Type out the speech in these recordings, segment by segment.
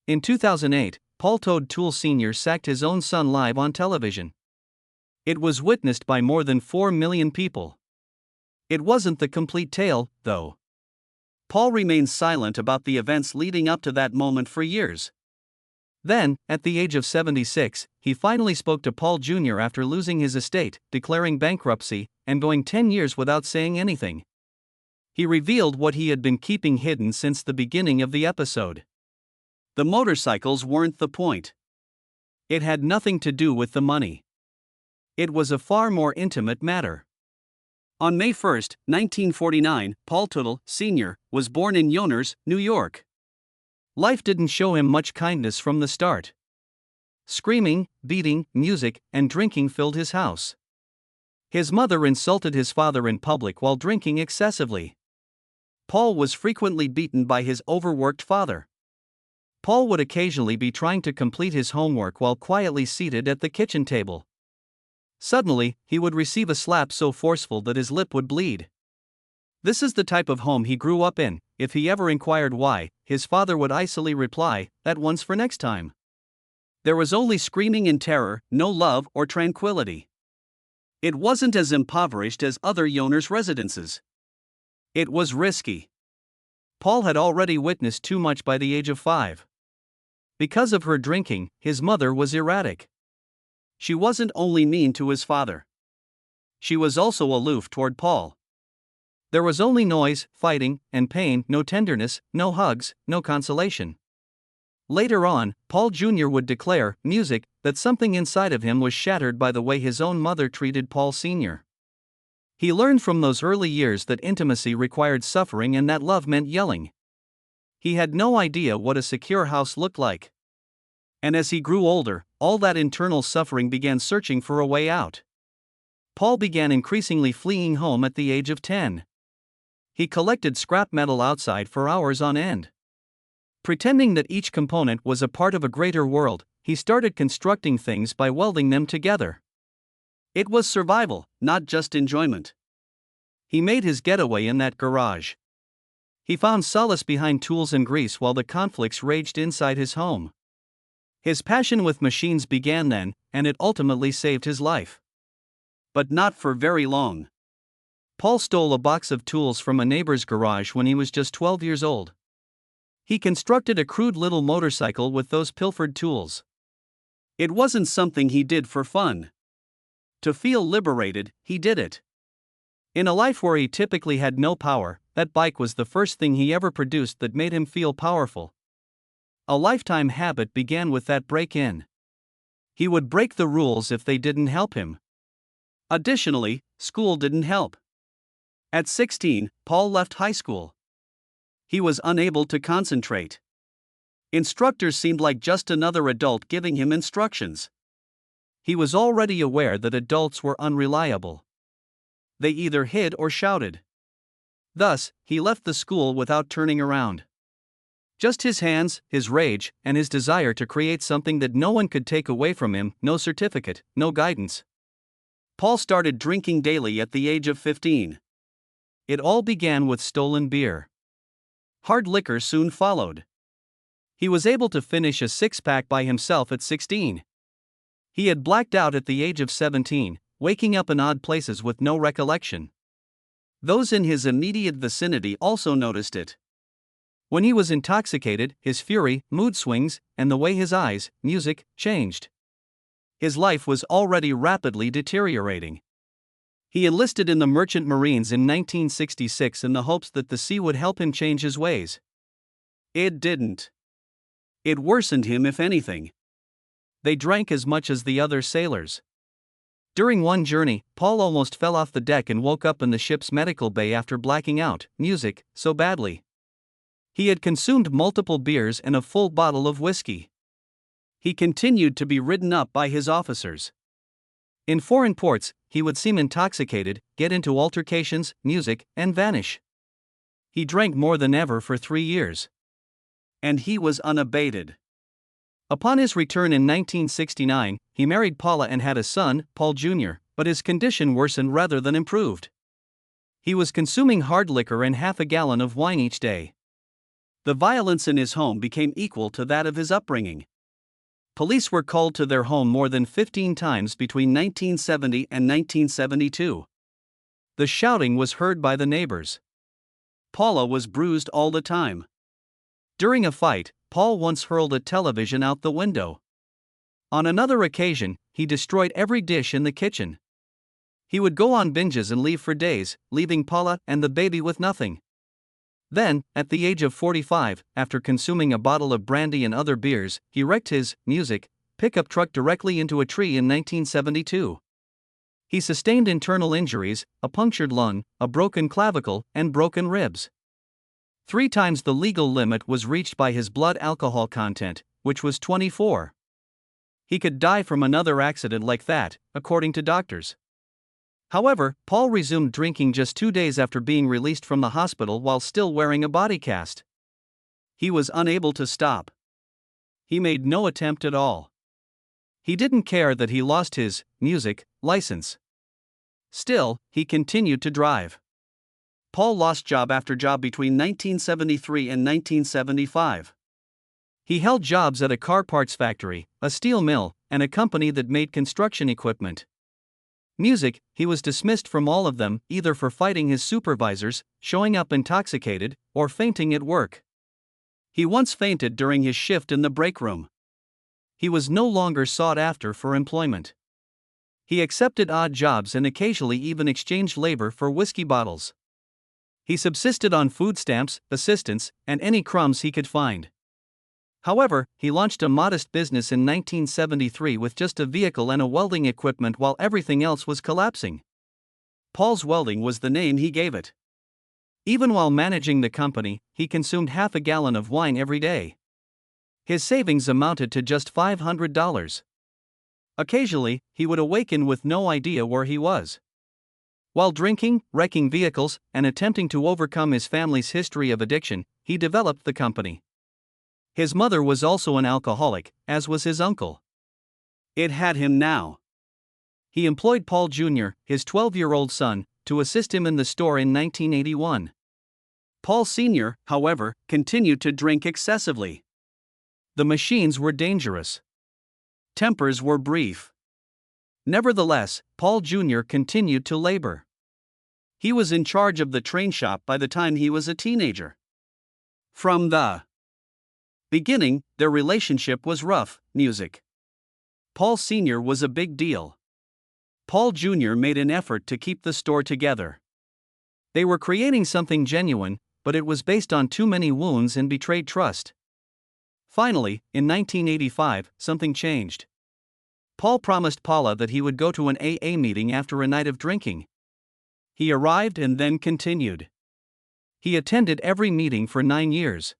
In 2008, Teutul Sr. sacked his own son live on television. It was witnessed by more than 4 million people. It wasn't the complete tale, though. Paul remained silent about the events leading up to that moment for years. Then, at the age of 76, he finally spoke to Paul Jr. after losing his estate, declaring bankruptcy, and going 10 years without saying anything. He revealed what he had been keeping hidden since the beginning of the episode. The motorcycles weren't the point. It had nothing to do with the money. It was a far more intimate matter. On May 1, 1949, Paul Teutul Sr. was born in Yonkers, New York. Life didn't show him much kindness from the start. Screaming, beating, music, and drinking filled his house. His mother insulted his father in public while drinking excessively. Paul was frequently beaten by his overworked father. Paul would occasionally be trying to complete his homework while quietly seated at the kitchen table. Suddenly, he would receive a slap so forceful that his lip would bleed. This is the type of home he grew up in. If he ever inquired why, his father would icily reply, "That one's for next time." There was only screaming and terror, no love or tranquility. It wasn't as impoverished as other Yonkers residences. It was risky. Paul had already witnessed too much by the age of 5. Because of her drinking, his mother was erratic. She wasn't only mean to his father. She was also aloof toward Paul. There was only noise, fighting, and pain, no tenderness, no hugs, no consolation. Later on, Paul Jr. would declare, music, that something inside of him was shattered by the way his own mother treated Paul Sr. He learned from those early years that intimacy required suffering and that love meant yelling. He had no idea what a secure house looked like. And as he grew older, all that internal suffering began searching for a way out. Paul began increasingly fleeing home at the age of 10. He collected scrap metal outside for hours on end. Pretending that each component was a part of a greater world, he started constructing things by welding them together. It was survival, not just enjoyment. He made his getaway in that garage. He found solace behind tools and grease while the conflicts raged inside his home. His passion with machines began then, and it ultimately saved his life. But not for very long. Paul stole a box of tools from a neighbor's garage when he was just 12 years old. He constructed a crude little motorcycle with those pilfered tools. It wasn't something he did for fun. To feel liberated, he did it. In a life where he typically had no power, that bike was the first thing he ever produced that made him feel powerful. A lifetime habit began with that break-in. He would break the rules if they didn't help him. Additionally, school didn't help. At 16, Paul left high school. He was unable to concentrate. Instructors seemed like just another adult giving him instructions. He was already aware that adults were unreliable. They either hid or shouted. Thus, he left the school without turning around. Just his hands, his rage, and his desire to create something that no one could take away from him, no certificate, no guidance. Paul started drinking daily at the age of 15. It all began with stolen beer. Hard liquor soon followed. He was able to finish a six-pack by himself at 16. He had blacked out at the age of 17, waking up in odd places with no recollection. Those in his immediate vicinity also noticed it. When he was intoxicated, his fury, mood swings, and the way his eyes, music, changed. His life was already rapidly deteriorating. He enlisted in the Merchant Marines in 1966 in the hopes that the sea would help him change his ways. It didn't. It worsened him, if anything. They drank as much as the other sailors. During one journey, Paul almost fell off the deck and woke up in the ship's medical bay after blacking out, music, so badly. He had consumed multiple beers and a full bottle of whiskey. He continued to be ridden up by his officers. In foreign ports, he would seem intoxicated, get into altercations, music, and vanish. He drank more than ever for 3 years. And he was unabated. Upon his return in 1969, he married Paula and had a son, Paul Jr., but his condition worsened rather than improved. He was consuming hard liquor and half a gallon of wine each day. The violence in his home became equal to that of his upbringing. Police were called to their home more than 15 times between 1970 and 1972. The shouting was heard by the neighbors. Paula was bruised all the time. During a fight, Paul once hurled a television out the window. On another occasion, he destroyed every dish in the kitchen. He would go on binges and leave for days, leaving Paula and the baby with nothing. Then, at the age of 45, after consuming a bottle of brandy and other beers, he wrecked his music pickup truck directly into a tree in 1972. He sustained internal injuries, a punctured lung, a broken clavicle, and broken ribs. 3 times the legal limit was reached by his blood alcohol content, which was 24. He could die from another accident like that, according to doctors. However, Paul resumed drinking just 2 days after being released from the hospital while still wearing a body cast. He was unable to stop. He made no attempt at all. He didn't care that he lost his music license. Still, he continued to drive. Paul lost job after job between 1973 and 1975. He held jobs at a car parts factory, a steel mill, and a company that made construction equipment. Music, he was dismissed from all of them, either for fighting his supervisors, showing up intoxicated, or fainting at work. He once fainted during his shift in the break room. He was no longer sought after for employment. He accepted odd jobs and occasionally even exchanged labor for whiskey bottles. He subsisted on food stamps, assistance, and any crumbs he could find. However, he launched a modest business in 1973 with just a vehicle and a welding equipment while everything else was collapsing. Paul's Welding was the name he gave it. Even while managing the company, he consumed half a gallon of wine every day. His savings amounted to just $500. Occasionally, he would awaken with no idea where he was. While drinking, wrecking vehicles, and attempting to overcome his family's history of addiction, he developed the company. His mother was also an alcoholic, as was his uncle. It had him now. He employed Paul Jr., his 12-year-old son, to assist him in the store in 1981. Paul Sr., however, continued to drink excessively. The machines were dangerous. Tempers were brief. Nevertheless, Paul Jr. continued to labor. He was in charge of the train shop by the time he was a teenager. From the beginning, their relationship was rough. Music. Paul Sr. was a big deal. Paul Jr. made an effort to keep the store together. They were creating something genuine, but it was based on too many wounds and betrayed trust. Finally, in 1985, something changed. Paul promised Paula that he would go to an AA meeting after a night of drinking. He arrived and then continued. He attended every meeting for 9 years.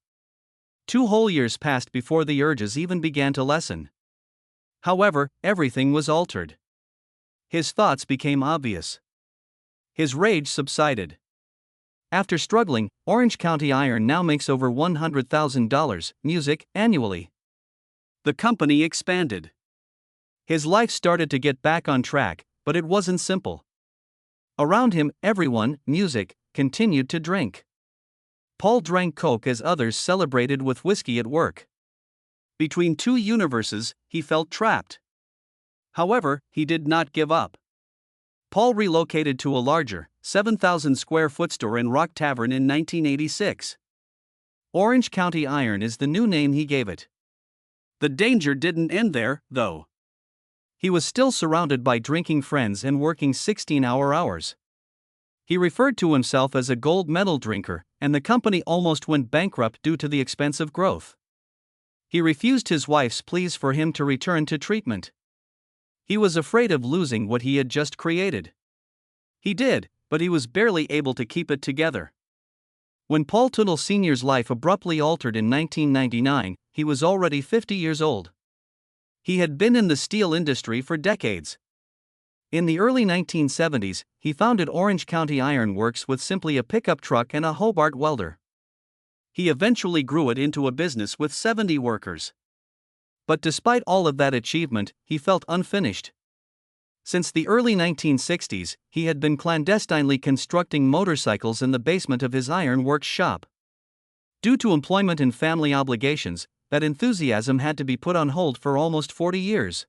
2 whole years passed before the urges even began to lessen. However, everything was altered. His thoughts became obvious. His rage subsided. After struggling, Orange County Iron now makes over $100,000 music annually. The company expanded. His life started to get back on track, but it wasn't simple. Around him, everyone, music, continued to drink. Paul drank Coke as others celebrated with whiskey at work. Between 2 universes, he felt trapped. However, he did not give up. Paul relocated to a larger, 7,000 square foot store in Rock Tavern in 1986. Orange County Iron is the new name he gave it. The danger didn't end there, though. He was still surrounded by drinking friends and working 16-hour hours. He referred to himself as a gold medal drinker, and the company almost went bankrupt due to the expense of growth. He refused his wife's pleas for him to return to treatment. He was afraid of losing what he had just created. He did, but he was barely able to keep it together. When Paul Teutul Sr.'s life abruptly altered in 1999, he was already 50 years old. He had been in the steel industry for decades. In the early 1970s, he founded Orange County Iron Works with simply a pickup truck and a Hobart welder. He eventually grew it into a business with 70 workers. But despite all of that achievement, he felt unfinished. Since the early 1960s, he had been clandestinely constructing motorcycles in the basement of his iron works shop. Due to employment and family obligations, that enthusiasm had to be put on hold for almost 40 years.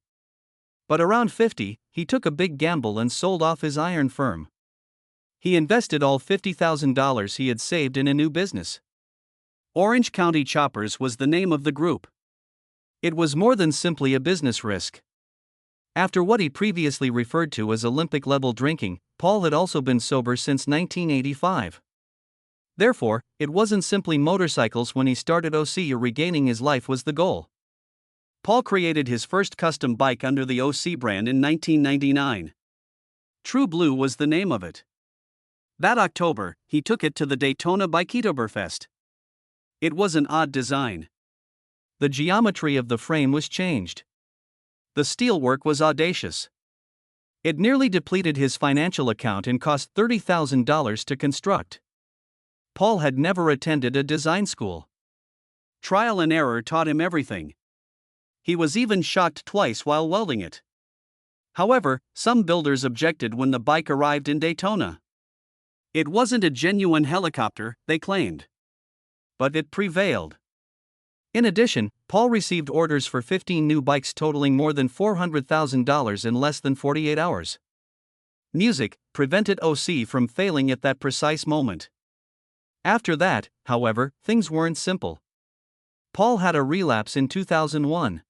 But around 50, he took a big gamble and sold off his iron firm. He invested all $50,000 he had saved in a new business. Orange County Choppers was the name of the group. It was more than simply a business risk. After what he previously referred to as Olympic-level drinking, Paul had also been sober since 1985. Therefore, it wasn't simply motorcycles when he started OC, or regaining his life was the goal. Paul created his first custom bike under the OC brand in 1999. True Blue was the name of it. That October, he took it to the Daytona Biketoberfest. It was an odd design. The geometry of the frame was changed. The steelwork was audacious. It nearly depleted his financial account and cost $30,000 to construct. Paul had never attended a design school. Trial and error taught him everything. He was even shocked twice while welding it. However, some builders objected when the bike arrived in Daytona. It wasn't a genuine helicopter, they claimed. But it prevailed. In addition, Paul received orders for 15 new bikes totaling more than $400,000 in less than 48 hours. Music prevented OC from failing at that precise moment. After that, however, things weren't simple. Paul had a relapse in 2001.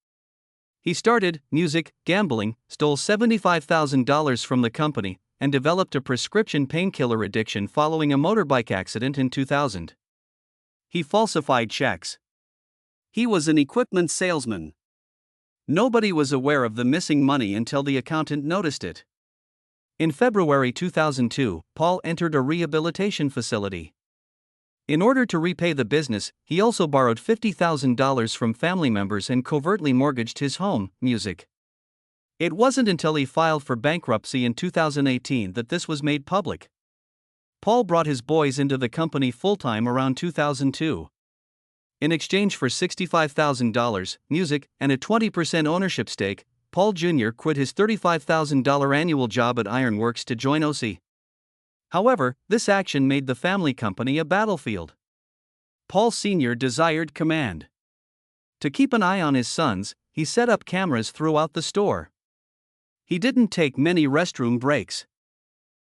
He started music gambling, stole $75,000 from the company, and developed a prescription painkiller addiction following a motorbike accident in 2000. He falsified checks. He was an equipment salesman. Nobody was aware of the missing money until the accountant noticed it. In February 2002, Paul entered a rehabilitation facility. In order to repay the business, he also borrowed $50,000 from family members and covertly mortgaged his home, music. It wasn't until he filed for bankruptcy in 2018 that this was made public. Paul brought his boys into the company full-time around 2002. In exchange for $65,000, music, and a 20% ownership stake, Paul Jr. quit his $35,000 annual job at Ironworks to join OC. However, this action made the family company a battlefield. Paul Sr. desired command. To keep an eye on his sons, he set up cameras throughout the store. He didn't take many restroom breaks.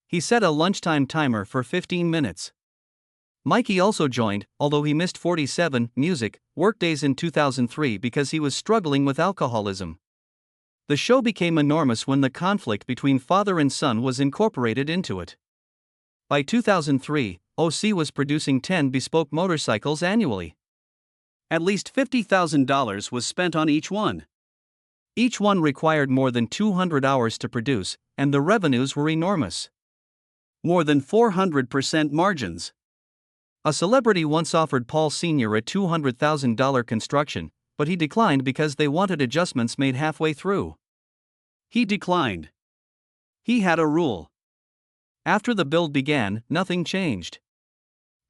He set a lunchtime timer for 15 minutes. Mikey also joined, although he missed 47 music workdays in 2003 because he was struggling with alcoholism. The show became enormous when the conflict between father and son was incorporated into it. By 2003, OC was producing 10 bespoke motorcycles annually. At least $50,000 was spent on each one. Each one required more than 200 hours to produce, and the revenues were enormous. More than 400% margins. A celebrity once offered Paul Sr. a $200,000 construction, but he declined because they wanted adjustments made halfway through. He declined. He had a rule. After the build began, nothing changed.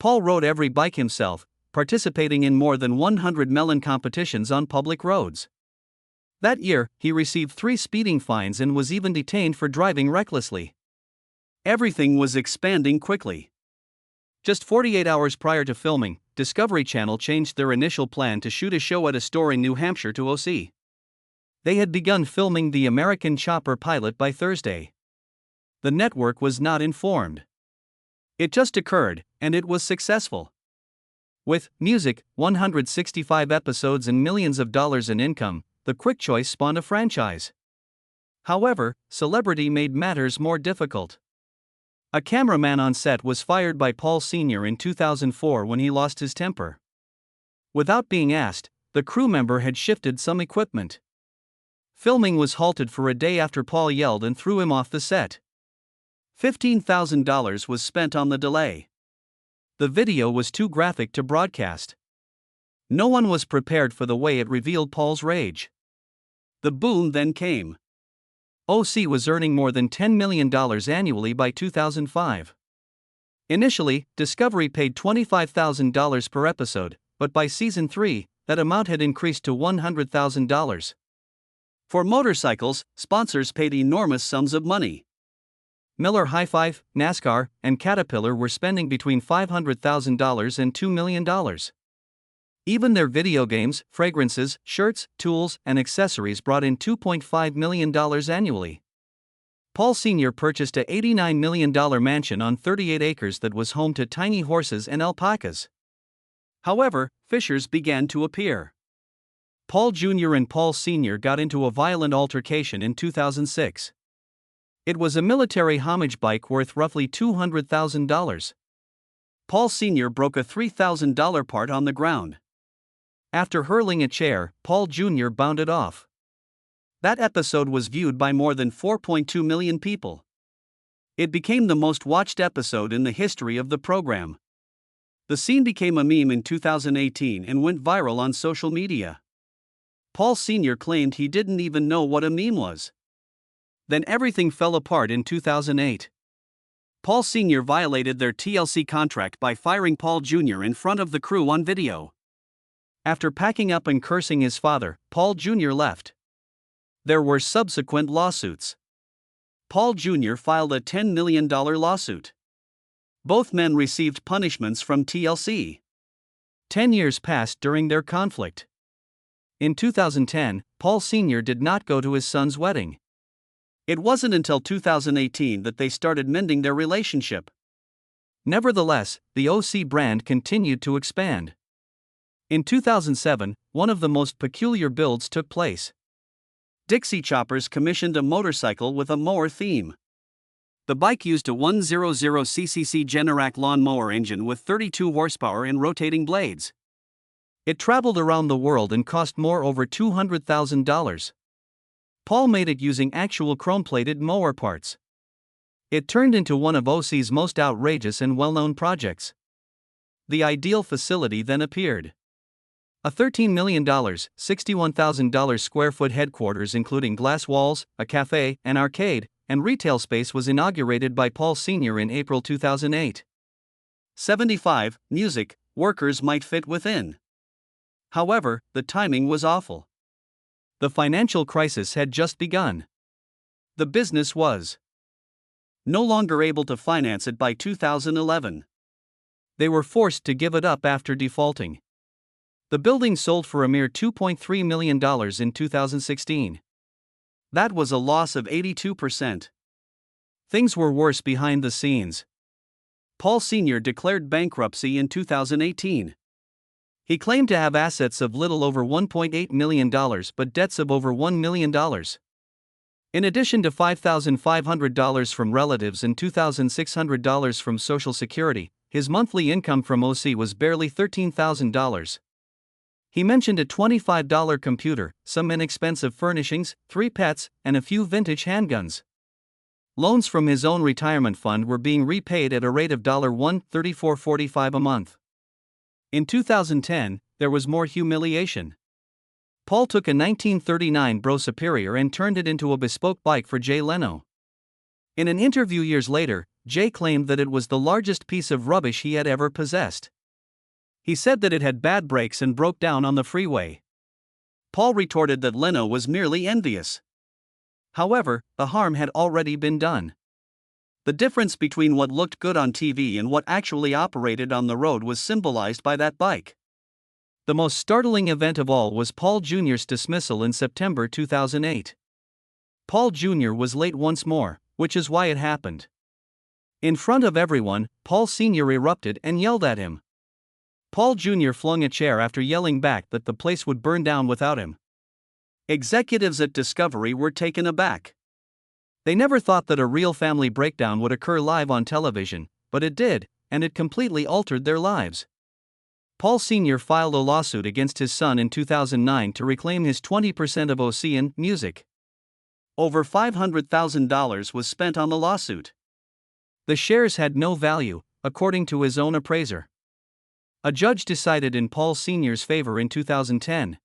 Paul rode every bike himself, participating in more than 100 melon competitions on public roads. That year, he received 3 speeding fines and was even detained for driving recklessly. Everything was expanding quickly. Just 48 hours prior to filming, Discovery Channel changed their initial plan to shoot a show at a store in New Hampshire to OC. They had begun filming the American Chopper pilot by Thursday. The network was not informed. It just occurred, and it was successful. With music, 165 episodes and millions of dollars in income, the quick choice spawned a franchise. However, celebrity made matters more difficult. A cameraman on set was fired by Paul Sr. in 2004 when he lost his temper. Without being asked, the crew member had shifted some equipment. Filming was halted for a day after Paul yelled and threw him off the set. $15,000 was spent on the delay. The video was too graphic to broadcast. No one was prepared for the way it revealed Paul's rage. The boom then came. OC was earning more than $10 million annually by 2005. Initially, Discovery paid $25,000 per episode, but by season 3, that amount had increased to $100,000. For motorcycles, sponsors paid enormous sums of money. Miller High Five, NASCAR, and Caterpillar were spending between $500,000 and $2 million. Even their video games, fragrances, shirts, tools, and accessories brought in $2.5 million annually. Paul Sr. purchased a $89 million mansion on 38 acres that was home to tiny horses and alpacas. However, fissures began to appear. Paul Jr. and Paul Sr. got into a violent altercation in 2006. It was a military homage bike worth roughly $200,000. Paul Sr. broke a $3,000 part on the ground. After hurling a chair, Paul Jr. bounded off. That episode was viewed by more than 4.2 million people. It became the most watched episode in the history of the program. The scene became a meme in 2018 and went viral on social media. Paul Sr. claimed he didn't even know what a meme was. Then everything fell apart in 2008. Paul Sr. violated their TLC contract by firing Paul Jr. in front of the crew on video. After packing up and cursing his father, Paul Jr. left. There were subsequent lawsuits. Paul Jr. filed a $10 million lawsuit. Both men received punishments from TLC. 10 years passed during their conflict. In 2010, Paul Sr. did not go to his son's wedding. It wasn't until 2018 that they started mending their relationship. Nevertheless, the OC brand continued to expand. In 2007, one of the most peculiar builds took place. Dixie Choppers commissioned a motorcycle with a mower theme. The bike used a 100cc Generac lawn mower engine with 32 horsepower and rotating blades. It traveled around the world and cost over $200,000. Paul made it using actual chrome-plated mower parts. It turned into one of OC's most outrageous and well-known projects. The ideal facility then appeared. A $13 million, $61,000 square foot headquarters including glass walls, a cafe, an arcade, and retail space was inaugurated by Paul Sr. in April 2008. 75. Music, workers might fit within. However, the timing was awful. The financial crisis had just begun. The business was no longer able to finance it by 2011. They were forced to give it up after defaulting. The building sold for a mere $2.3 million in 2016. That was a loss of 82%. Things were worse behind the scenes. Paul Sr. declared bankruptcy in 2018. He claimed to have assets of little over $1.8 million but debts of over $1 million. In addition to $5,500 from relatives and $2,600 from Social Security, his monthly income from OC was barely $13,000. He mentioned a $25 computer, some inexpensive furnishings, 3 pets, and a few vintage handguns. Loans from his own retirement fund were being repaid at a rate of $134.45 a month. In 2010, there was more humiliation. Paul took a 1939 Bro Superior and turned it into a bespoke bike for Jay Leno. In an interview years later, Jay claimed that it was the largest piece of rubbish he had ever possessed. He said that it had bad brakes and broke down on the freeway. Paul retorted that Leno was merely envious. However, the harm had already been done. The difference between what looked good on TV and what actually operated on the road was symbolized by that bike. The most startling event of all was Paul Jr.'s dismissal in September 2008. Paul Jr. was late once more, which is why it happened. In front of everyone, Paul Sr. erupted and yelled at him. Paul Jr. flung a chair after yelling back that the place would burn down without him. Executives at Discovery were taken aback. They never thought that a real family breakdown would occur live on television, but it did, and it completely altered their lives. Paul Sr. filed a lawsuit against his son in 2009 to reclaim his 20% of OC in music. Over $500,000 was spent on the lawsuit. The shares had no value, according to his own appraiser. A judge decided in Paul Sr.'s favor in 2010.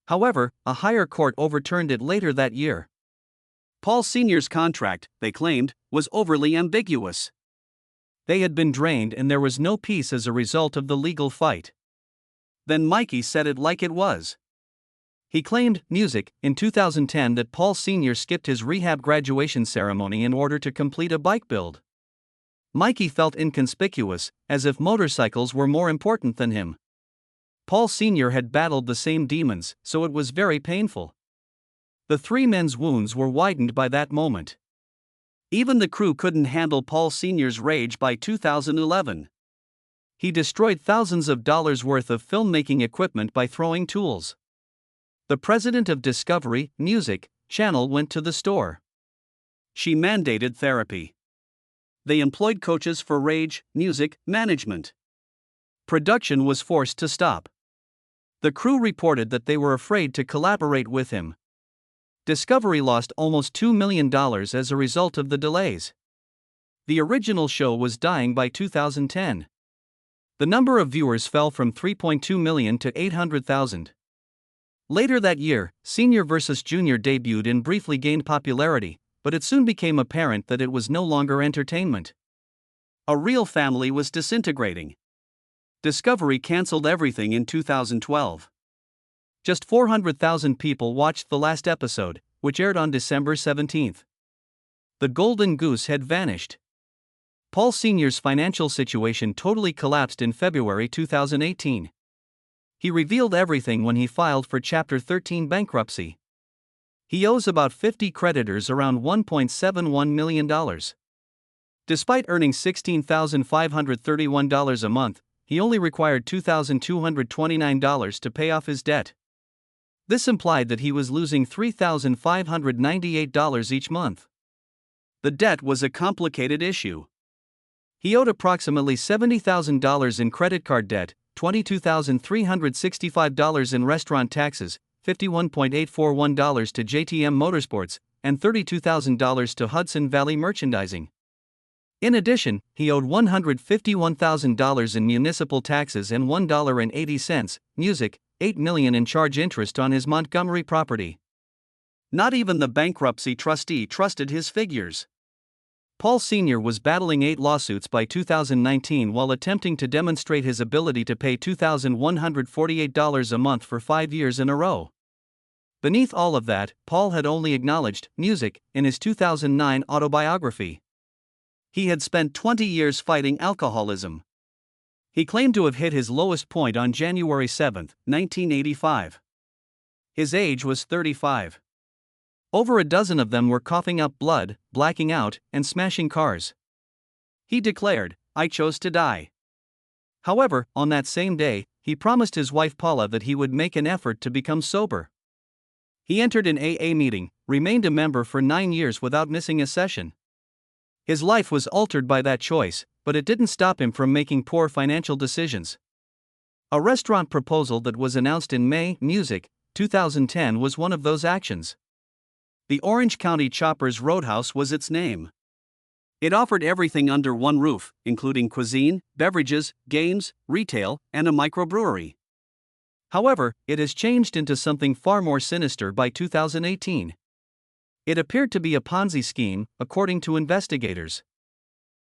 However, a higher court overturned it later that year. Paul Sr.'s contract, they claimed, was overly ambiguous. They had been drained and there was no peace as a result of the legal fight. Then Mikey said it like it was. He claimed, music, in 2010 that Paul Sr. skipped his rehab graduation ceremony in order to complete a bike build. Mikey felt inconspicuous, as if motorcycles were more important than him. Paul Sr. had battled the same demons, so it was very painful. The three men's wounds were widened by that moment. Even the crew couldn't handle Paul Sr.'s rage by 2011. He destroyed thousands of dollars worth of filmmaking equipment by throwing tools. The president of Discovery Music Channel went to the store. She mandated therapy. They employed coaches for rage music management. Production was forced to stop. The crew reported that they were afraid to collaborate with him. Discovery lost almost $2 million as a result of the delays. The original show was dying by 2010. The number of viewers fell from 3.2 million to 800,000. Later that year, Senior vs. Junior debuted and briefly gained popularity, but it soon became apparent that it was no longer entertainment. A real family was disintegrating. Discovery canceled everything in 2012. Just 400,000 people watched the last episode, which aired on December 17. The golden goose had vanished. Paul Sr.'s financial situation totally collapsed in February 2018. He revealed everything when he filed for Chapter 13 bankruptcy. He owes about 50 creditors around $1.71 million. Despite earning $16,531 a month, he only required $2,229 to pay off his debt. This implied that he was losing $3,598 each month. The debt was a complicated issue. He owed approximately $70,000 in credit card debt, $22,365 in restaurant taxes, $51,841 to JTM Motorsports, and $32,000 to Hudson Valley Merchandising. In addition, he owed $151,000 in municipal taxes and $1.80, music, $8 million in charge interest on his Montgomery property. Not even the bankruptcy trustee trusted his figures. Paul Sr. was battling 8 lawsuits by 2019 while attempting to demonstrate his ability to pay $2,148 a month for 5 years in a row. Beneath all of that, Paul had only acknowledged music in his 2009 autobiography. He had spent 20 years fighting alcoholism. He claimed to have hit his lowest point on January 7, 1985. His age was 35. Over a dozen of them were coughing up blood, blacking out, and smashing cars. He declared, "I chose to die." However, on that same day, he promised his wife Paula that he would make an effort to become sober. He entered an AA meeting, remained a member for 9 years without missing a session. His life was altered by that choice, but it didn't stop him from making poor financial decisions. A restaurant proposal that was announced in May Music 2010 was one of those actions. The Orange County Choppers Roadhouse was its name. It offered everything under one roof, including cuisine, beverages, games, retail, and a microbrewery. However, it has changed into something far more sinister by 2018. It appeared to be a Ponzi scheme, according to investigators.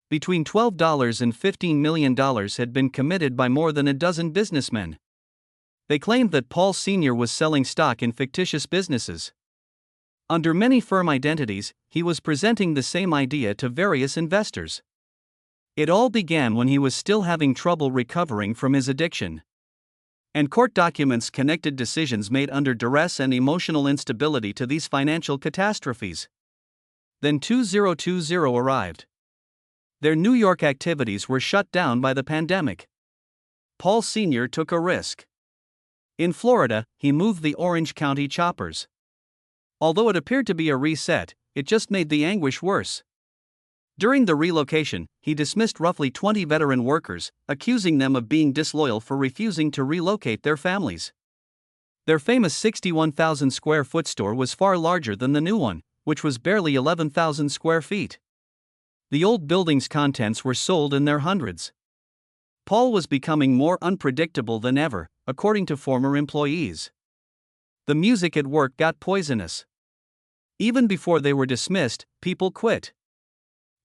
Between $12 and $15 million had been committed by more than a dozen businessmen. They claimed that Paul Sr. was selling stock in fictitious businesses. Under many firm identities, he was presenting the same idea to various investors. It all began when he was still having trouble recovering from his addiction. And court documents connected decisions made under duress and emotional instability to these financial catastrophes. Then 2020 arrived. Their New York activities were shut down by the pandemic. Paul Sr. took a risk. In Florida, he moved the Orange County Choppers. Although it appeared to be a reset, it just made the anguish worse. During the relocation, he dismissed roughly 20 veteran workers, accusing them of being disloyal for refusing to relocate their families. Their famous 61,000 square foot store was far larger than the new one, which was barely 11,000 square feet. The old building's contents were sold in their hundreds. Paul was becoming more unpredictable than ever, according to former employees. The music at work got poisonous. Even before they were dismissed, people quit.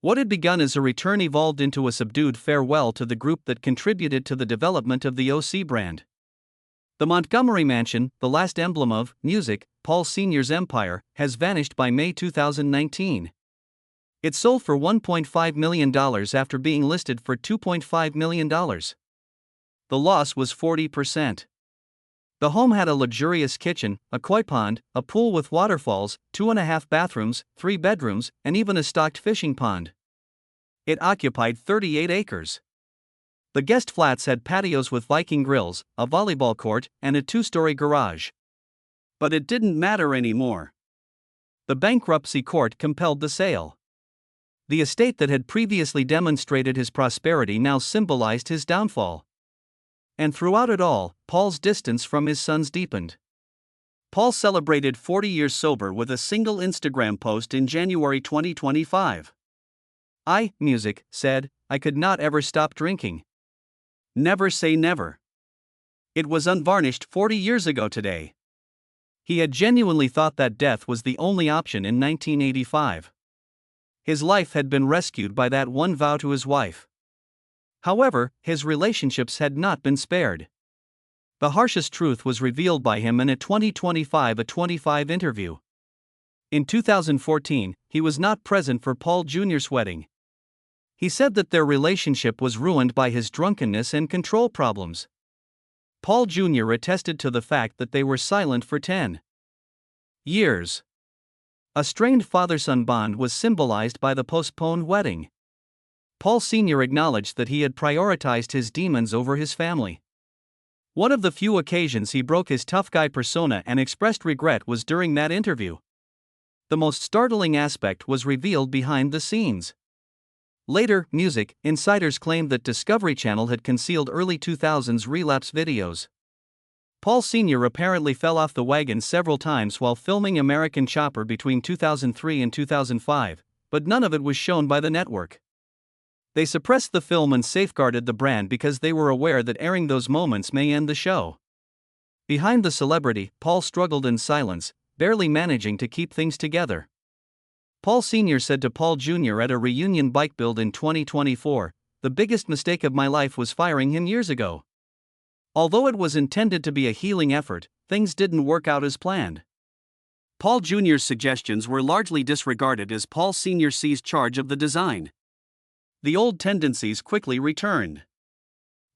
What had begun as a return evolved into a subdued farewell to the group that contributed to the development of the OC brand. The Montgomery Mansion, the last emblem of music, Paul Sr.'s empire, has vanished by May 2019. It sold for $1.5 million after being listed for $2.5 million. The loss was 40%. The home had a luxurious kitchen, a koi pond, a pool with waterfalls, 2.5 bathrooms, 3 bedrooms, and even a stocked fishing pond. It occupied 38 acres. The guest flats had patios with Viking grills, a volleyball court, and a 2-story garage. But it didn't matter anymore. The bankruptcy court compelled the sale. The estate that had previously demonstrated his prosperity now symbolized his downfall. And throughout it all, Paul's distance from his sons deepened. Paul celebrated 40 years sober with a single Instagram post in January 2025. Music, said, I could not ever stop drinking. Never say never. It was unvarnished 40 years ago today. He had genuinely thought that death was the only option in 1985. His life had been rescued by that one vow to his wife. However, his relationships had not been spared. The harshest truth was revealed by him in a 2025 interview. In 2014, he was not present for Paul Jr.'s wedding. He said that their relationship was ruined by his drunkenness and control problems. Paul Jr. attested to the fact that they were silent for 10 years. A strained father-son bond was symbolized by the postponed wedding. Paul Sr. acknowledged that he had prioritized his demons over his family. One of the few occasions he broke his tough guy persona and expressed regret was during that interview. The most startling aspect was revealed behind the scenes. Later, music insiders claimed that Discovery Channel had concealed early 2000s relapse videos. Paul Sr. apparently fell off the wagon several times while filming American Chopper between 2003 and 2005, but none of it was shown by the network. They suppressed the film and safeguarded the brand because they were aware that airing those moments may end the show. Behind the celebrity, Paul struggled in silence, barely managing to keep things together. Paul Sr. said to Paul Jr. at a reunion bike build in 2024, "The biggest mistake of my life was firing him years ago. Although it was intended to be a healing effort, things didn't work out as planned." Paul Jr.'s suggestions were largely disregarded as Paul Sr. seized charge of the design. The old tendencies quickly returned.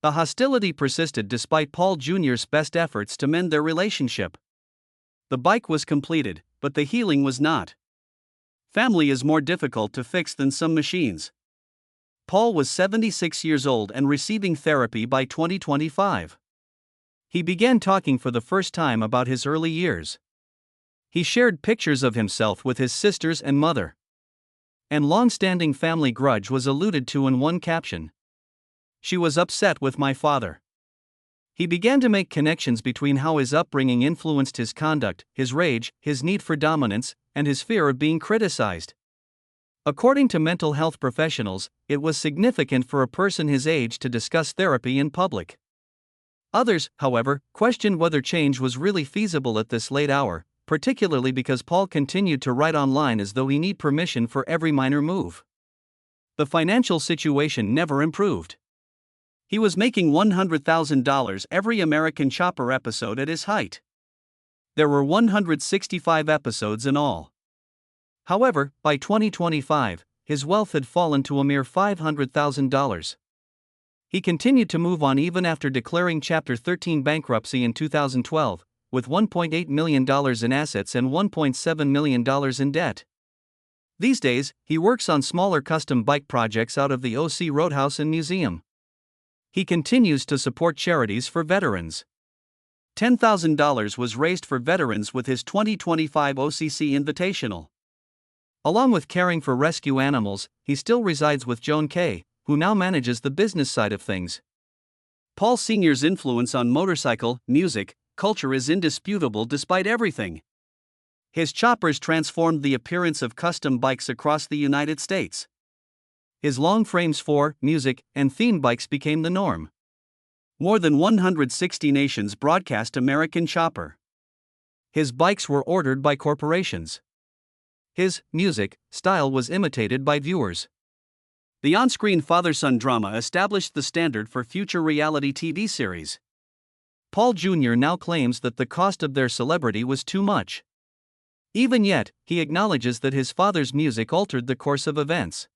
The hostility persisted despite Paul Jr.'s best efforts to mend their relationship. The bike was completed, but the healing was not. Family is more difficult to fix than some machines. Paul was 76 years old and receiving therapy by 2025. He began talking for the first time about his early years. He shared pictures of himself with his sisters and mother. An long-standing family grudge was alluded to in one caption. "She was upset with my father." He began to make connections between how his upbringing influenced his conduct, his rage, his need for dominance, and his fear of being criticized. According to mental health professionals, it was significant for a person his age to discuss therapy in public. Others, however, questioned whether change was really feasible at this late hour, particularly because Paul continued to write online as though he needed permission for every minor move. The financial situation never improved. He was making $100,000 every American Chopper episode at his height. There were 165 episodes in all. However, by 2025, his wealth had fallen to a mere $500,000. He continued to move on even after declaring Chapter 13 bankruptcy in 2012, with $1.8 million in assets and $1.7 million in debt. These days, he works on smaller custom bike projects out of the OC Roadhouse and Museum. He continues to support charities for veterans. $10,000 was raised for veterans with his 2025 OCC Invitational. Along with caring for rescue animals, he still resides with Joan Kay, who now manages the business side of things. Paul Sr.'s influence on motorcycle, music, culture is indisputable despite everything. His choppers transformed the appearance of custom bikes across the United States. His long frames for music and theme bikes became the norm. More than 160 nations broadcast American Chopper. His bikes were ordered by corporations. His music style was imitated by viewers. The on-screen father-son drama established the standard for future reality TV series. Paul Jr. now claims that the cost of their celebrity was too much. Even yet, he acknowledges that his father's music altered the course of events.